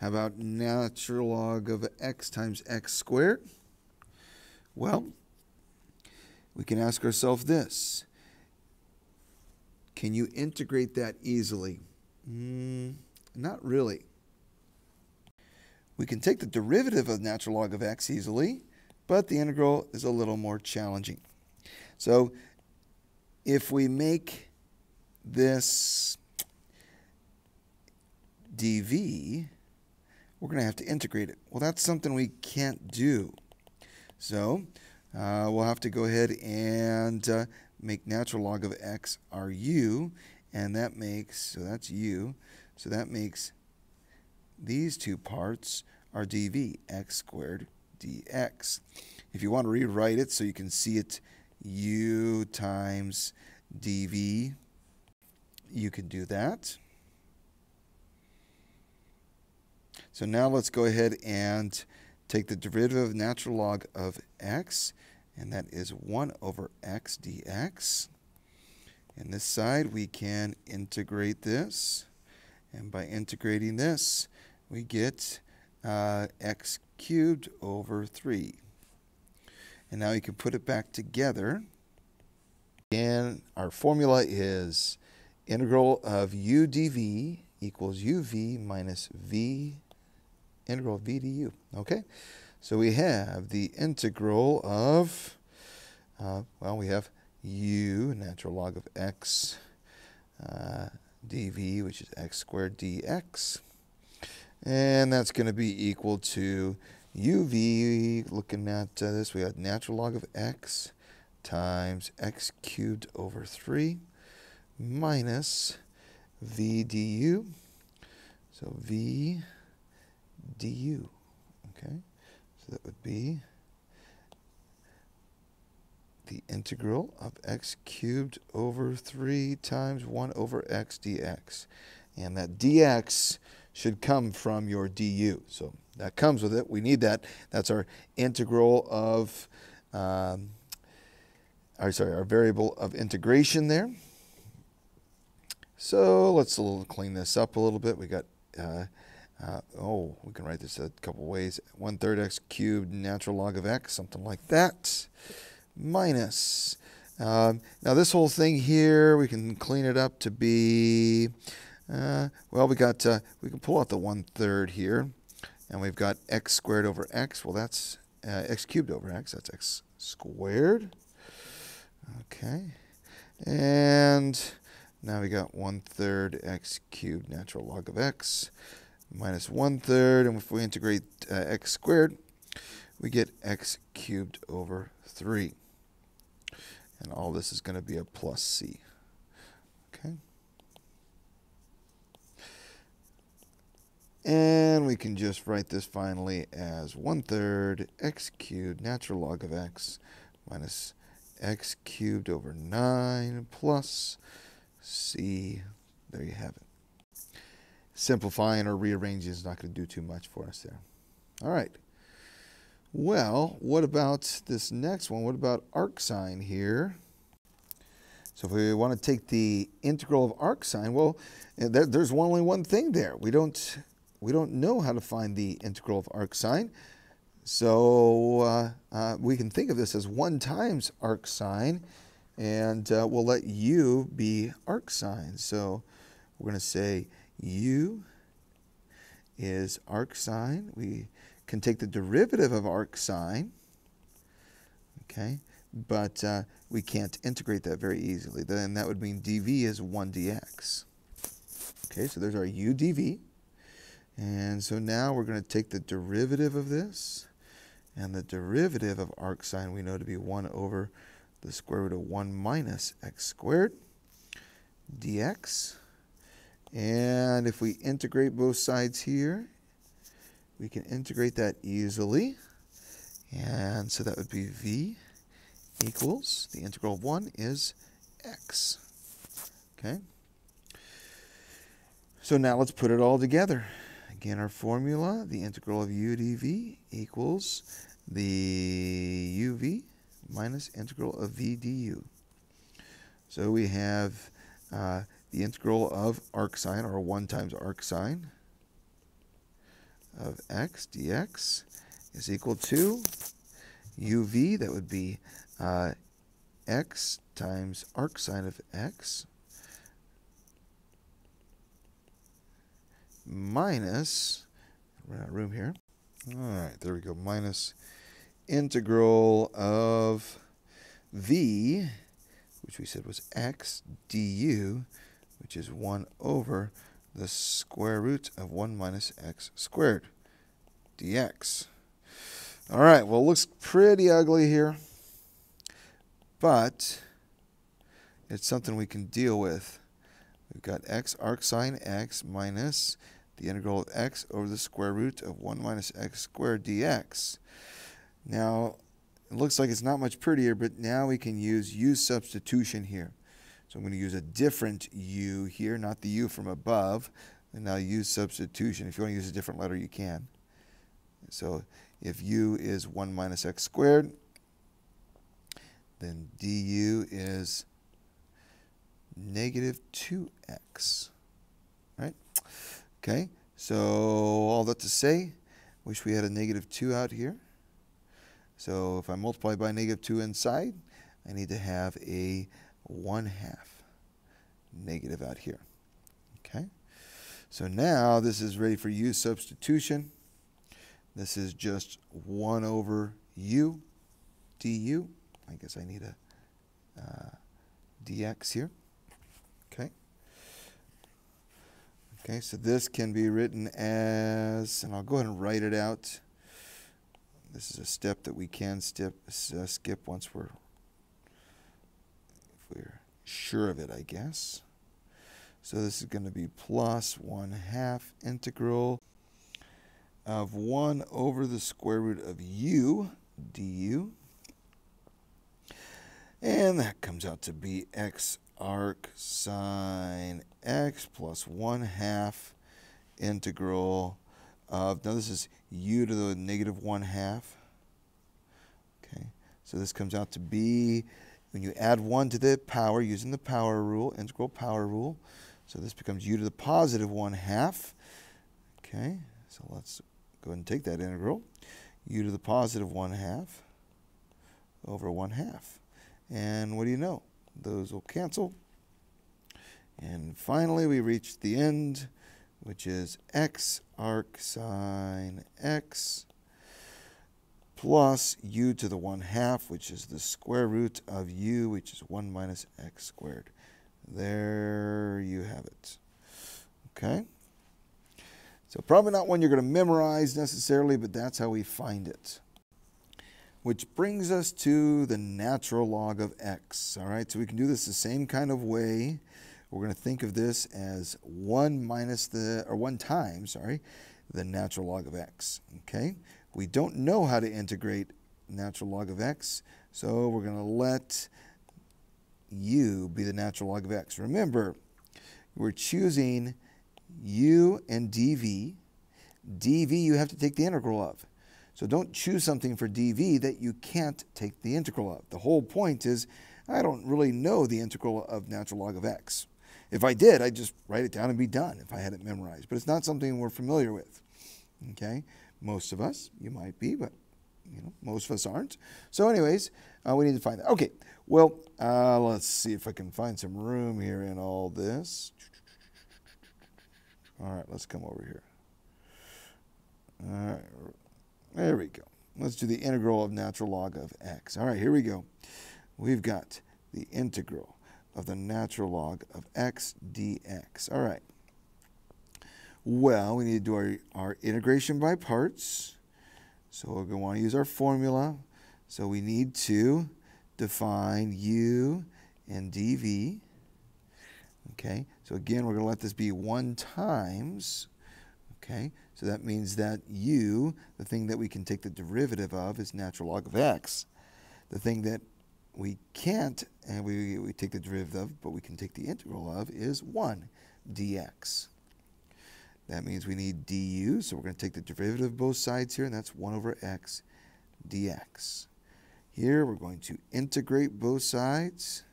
How about natural log of x times x squared? Well, we can ask ourselves this. Can you integrate that easily? Not really. We can take the derivative of natural log of x easily, but the integral is a little more challenging. So if we make this dv, we're going to have to integrate it. Well, that's something we can't do. So we'll have to go ahead and make natural log of x our u, and that makes, so that's u, so that makes these two parts are dv, x squared dx. If you want to rewrite it so you can see it u times dv, you can do that. So now let's go ahead and take the derivative of natural log of x, and that is 1 over x dx. And this side we can integrate this, and by integrating this we get x cubed over 3. And now you can put it back together. And our formula is integral of u dv equals uv minus v integral of v du. Okay, so we have the integral of, well, we have u, natural log of x dv, which is x squared dx. And that's going to be equal to uv, looking at this, we have natural log of x times x cubed over 3 minus v du. So v du, okay? So that would be the integral of x cubed over 3 times 1 over x dx. And that dx should come from your du. So that comes with it. We need that. That's our integral of, our variable of integration there. So let's clean this up a little bit. We got, we can write this a couple ways. 1/3 x cubed natural log of x, something like that, minus. Now this whole thing here, we can clean it up to be, well, we can pull out the 1/3 here, and we've got x squared over x. Well, that's x cubed over x. That's x squared. Okay, and now we got 1/3 x cubed natural log of x minus 1/3, and if we integrate x squared, we get x cubed over 3. And all this is going to be a plus c. Okay. And we can just write this finally as 1/3 x cubed natural log of x minus x cubed over 9 plus c. There you have it. Simplifying or rearranging is not going to do too much for us there. All right. Well, what about this next one? What about arcsine here? So if we want to take the integral of arcsine, well, there's only one thing there. We don't know how to find the integral of arcsine. So we can think of this as 1 times arcsine, and we'll let u be arcsine. So we're going to say u is arcsine. We can take the derivative of arcsine, okay, but we can't integrate that very easily. Then that would mean dv is 1 dx. Okay, so there's our u dv. And so now we're going to take the derivative of this, and the derivative of arcsine we know to be 1 over the square root of 1 minus x squared dx. And if we integrate both sides here, we can integrate that easily. And so that would be v equals, the integral of 1 is x. Okay? So now let's put it all together. Again, our formula, the integral of u dv equals the uv minus integral of v du. So we have the integral of arcsine, or 1 times arcsine, of x dx is equal to uv, that would be x times arc sine of x minus, run out of room here. All right, there we go, minus integral of v, which we said was x du, which is 1 over the square root of 1 minus x squared dx. All right, well, it looks pretty ugly here, but it's something we can deal with. We've got x arc sine x minus the integral of x over the square root of 1 minus x squared dx. Now, it looks like it's not much prettier, but now we can use u substitution here. So I'm going to use a different u here, not the u from above, and now use substitution. If you want to use a different letter, you can. So if u is 1 minus x squared, then du is negative 2x, right? Okay, so all that to say, wish we had a negative 2 out here. So if I multiply by negative 2 inside, I need to have a 1/2 negative out here. Okay, so now this is ready for u substitution. This is just 1 over u du. I guess I need a dx here. Okay. Okay, so this can be written as, and I'll go ahead and write it out. This is a step that we can skip once if we're sure of it, I guess. So this is going to be plus 1/2 integral of 1 over the square root of u du. And that comes out to be x arc sine x plus 1/2 integral of, now this is u to the negative 1/2. Okay, so this comes out to be, when you add 1 to the power using the power rule, integral power rule, so this becomes u to the positive 1/2. Okay, so let's go ahead and take that integral. U to the positive 1/2 over 1/2. And what do you know? Those will cancel. And finally, we reach the end, which is x arc sine x plus u to the 1/2, which is the square root of u, which is 1 minus x squared. There you have it. Okay? So probably not one you're going to memorize necessarily, but that's how we find it. Which brings us to the natural log of x. All right, so we can do this the same kind of way. We're going to think of this as 1 times the natural log of x. Okay, we don't know how to integrate natural log of x, so we're going to let u be the natural log of x. Remember, we're choosing u and dv. dv you have to take the integral of. So don't choose something for dv that you can't take the integral of. The whole point is I don't really know the integral of natural log of x. If I did, I'd just write it down and be done if I had it memorized. But it's not something we're familiar with. Okay? Most of us, you might be, but most of us aren't. So anyways, we need to find that. Okay, well, let's see if I can find some room here in all this. All right, let's come over here. All right. There we go. Let's do the integral of natural log of x. All right, here we go. We've got the integral of the natural log of x dx. All right. Well, we need to do our integration by parts. So we're going to want to use our formula. So we need to define u and dv. Okay, so again, we're going to let this be 1 times. Okay, so that means that u, the thing that we can take the derivative of, is natural log of x. The thing that we can't, and we take the derivative of, but we can take the integral of, is 1 dx. That means we need du, so we're going to take the derivative of both sides here, and that's 1 over x dx. Here we're going to integrate both sides,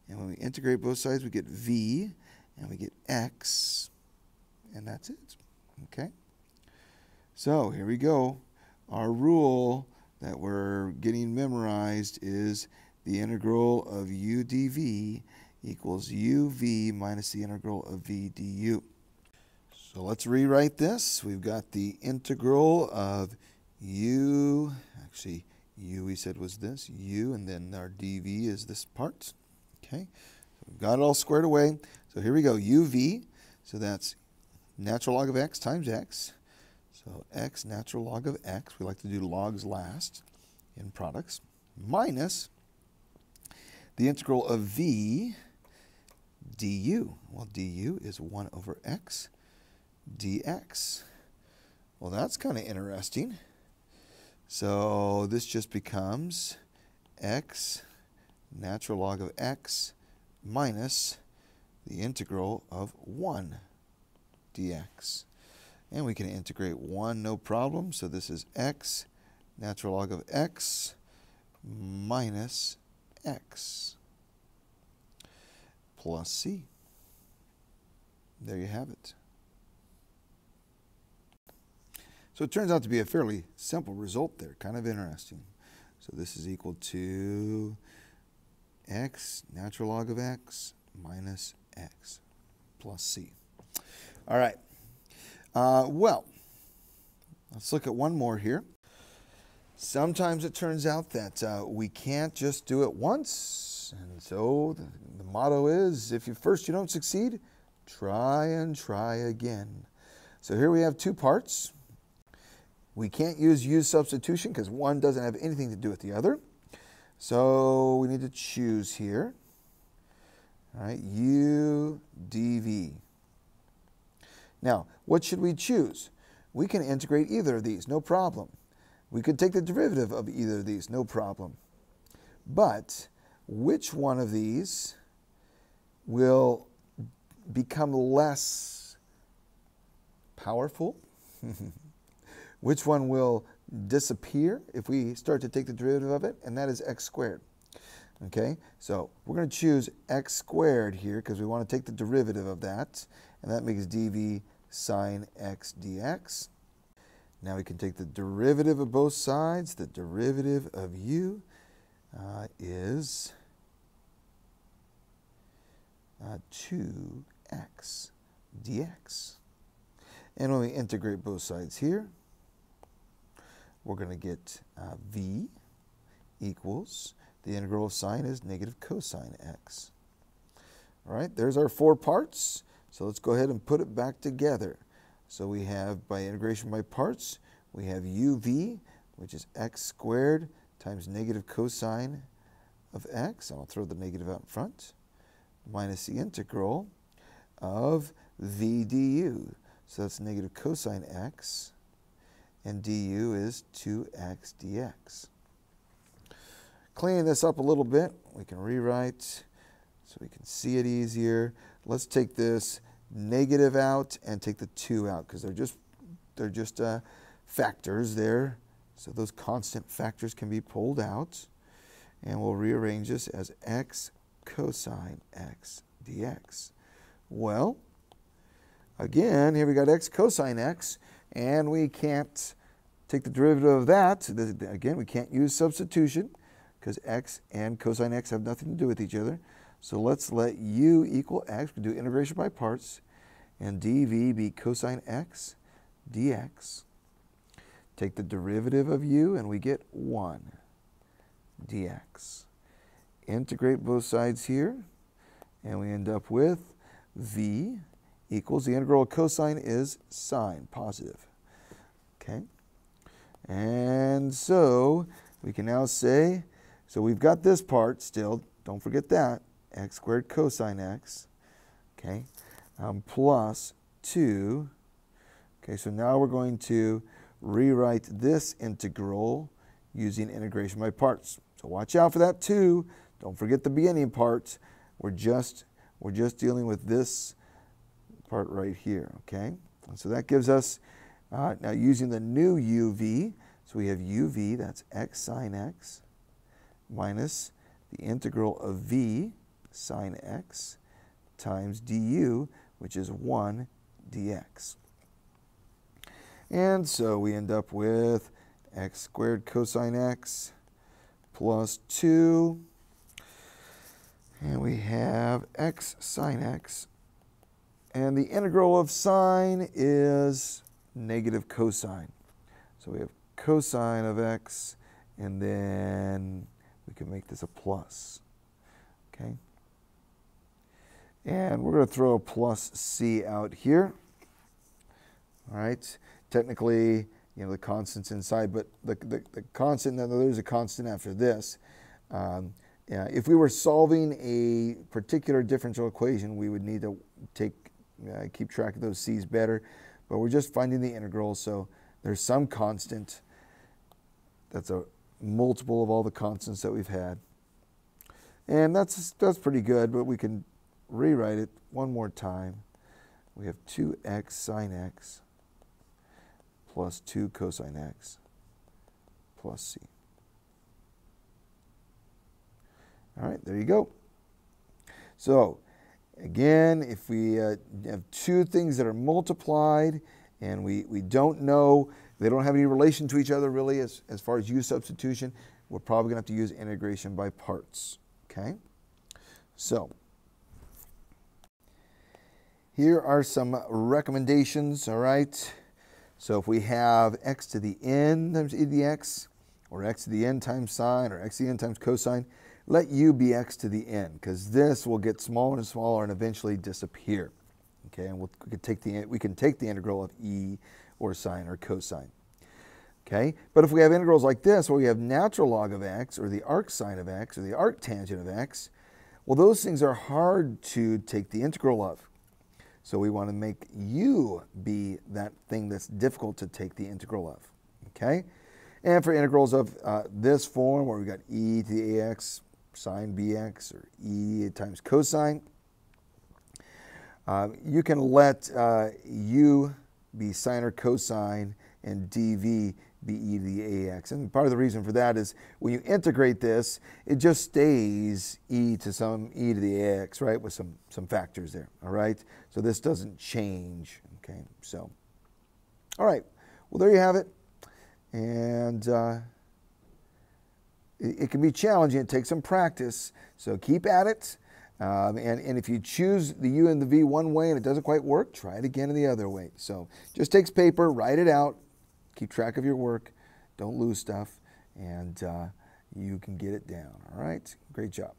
and when we integrate both sides, we get v, and we get x, and that's it. Okay? So here we go. Our rule that we're getting memorized is the integral of u dv equals uv minus the integral of v du. So let's rewrite this. We've got the integral of u, actually u we said was this, u, and then our dv is this part. Okay, so we've got it all squared away. So here we go, uv, so that's natural log of x times x. So x natural log of x, we like to do logs last in products, minus the integral of v du. Well, du is 1 over x dx. Well, that's kind of interesting. So this just becomes x natural log of x minus the integral of 1 dx. And we can integrate 1, no problem. So this is x natural log of x minus x plus c. There you have it. So it turns out to be a fairly simple result there, kind of interesting. So this is equal to x natural log of x minus x plus c. All right. Well, let's look at one more here. Sometimes it turns out that we can't just do it once. And so the motto is, if you don't succeed, try and try again. So here we have two parts. We can't use substitution because one doesn't have anything to do with the other. So we need to choose here. All right, u dv. Now, what should we choose? We can integrate either of these, no problem. We could take the derivative of either of these, no problem. But which one of these will become less powerful? Which one will disappear if we start to take the derivative of it? And that is x squared. Okay, so we're going to choose x squared here because we want to take the derivative of that. And that makes dv sine x dx. Now we can take the derivative of both sides. The derivative of u is 2x dx. And when we integrate both sides here, we're going to get v equals, the integral of sine is negative cosine x. All right, there's our four parts. So let's go ahead and put it back together. So we have, by integration by parts, we have uv, which is x squared times negative cosine of x. I'll throw the negative out in front, minus the integral of v du. So that's negative cosine x, and du is 2x dx. Cleaning this up a little bit, we can rewrite so we can see it easier. Let's take this negative out and take the 2 out because they're just factors there. So those constant factors can be pulled out. And we'll rearrange this as x cosine x dx. Well, again, here we got x cosine x, and we can't take the derivative of that. Again, we can't use substitution because x and cosine x have nothing to do with each other. So let's let u equal x. We do integration by parts, and dv be cosine x dx. Take the derivative of u, and we get 1 dx. Integrate both sides here, and we end up with v equals, the integral of cosine is sine, positive. Okay? And so we can now say, so we've got this part still, don't forget that, x squared cosine x, okay, plus 2. Okay, so now we're going to rewrite this integral using integration by parts. So watch out for that 2. Don't forget the beginning part. We're just dealing with this part right here, okay? And so that gives us, now using the new uv, so we have uv, that's x sine x, minus the integral of v sine x times du, which is 1 dx. And so we end up with x squared cosine x plus 2. And we have x sine x. And the integral of sine is negative cosine. So we have cosine of x, and then we can make this a plus. Okay? And we're going to throw a plus c out here. All right? Technically, the constant's inside, but the constant, there's a constant after this. If we were solving a particular differential equation, we would need to keep track of those c's better. But we're just finding the integral, so there's some constant that's a multiple of all the constants that we've had. And that's pretty good, but we can rewrite it one more time. We have 2x sine x plus 2 cosine x plus c. All right, there you go. So again, if we have two things that are multiplied and we don't know, they don't have any relation to each other really as far as u substitution, we're probably going to have to use integration by parts. Okay? So here are some recommendations, all right? So if we have x to the n times e to the x, or x to the n times sine, or x to the n times cosine, let u be x to the n, because this will get smaller and smaller and eventually disappear. Okay, and we can take the integral of e or sine or cosine. Okay, but if we have integrals like this, where we have natural log of x, or the arcsine of x, or the arctangent of x, well, those things are hard to take the integral of. So we want to make u be that thing that's difficult to take the integral of. Okay, and for integrals of this form, where we've got e to the ax sine bx, or e times cosine, you can let u be sine or cosine and dv be e to the ax. And part of the reason for that is when you integrate this, it just stays e to some e to the ax, right, with some factors there, all right? So this doesn't change, okay? So, all right, well, there you have it. And it can be challenging. It takes some practice, so keep at it. And if you choose the u and the v one way and it doesn't quite work, try it again in the other way. So just takes paper, write it out, keep track of your work, don't lose stuff, and you can get it down. All right? Great job.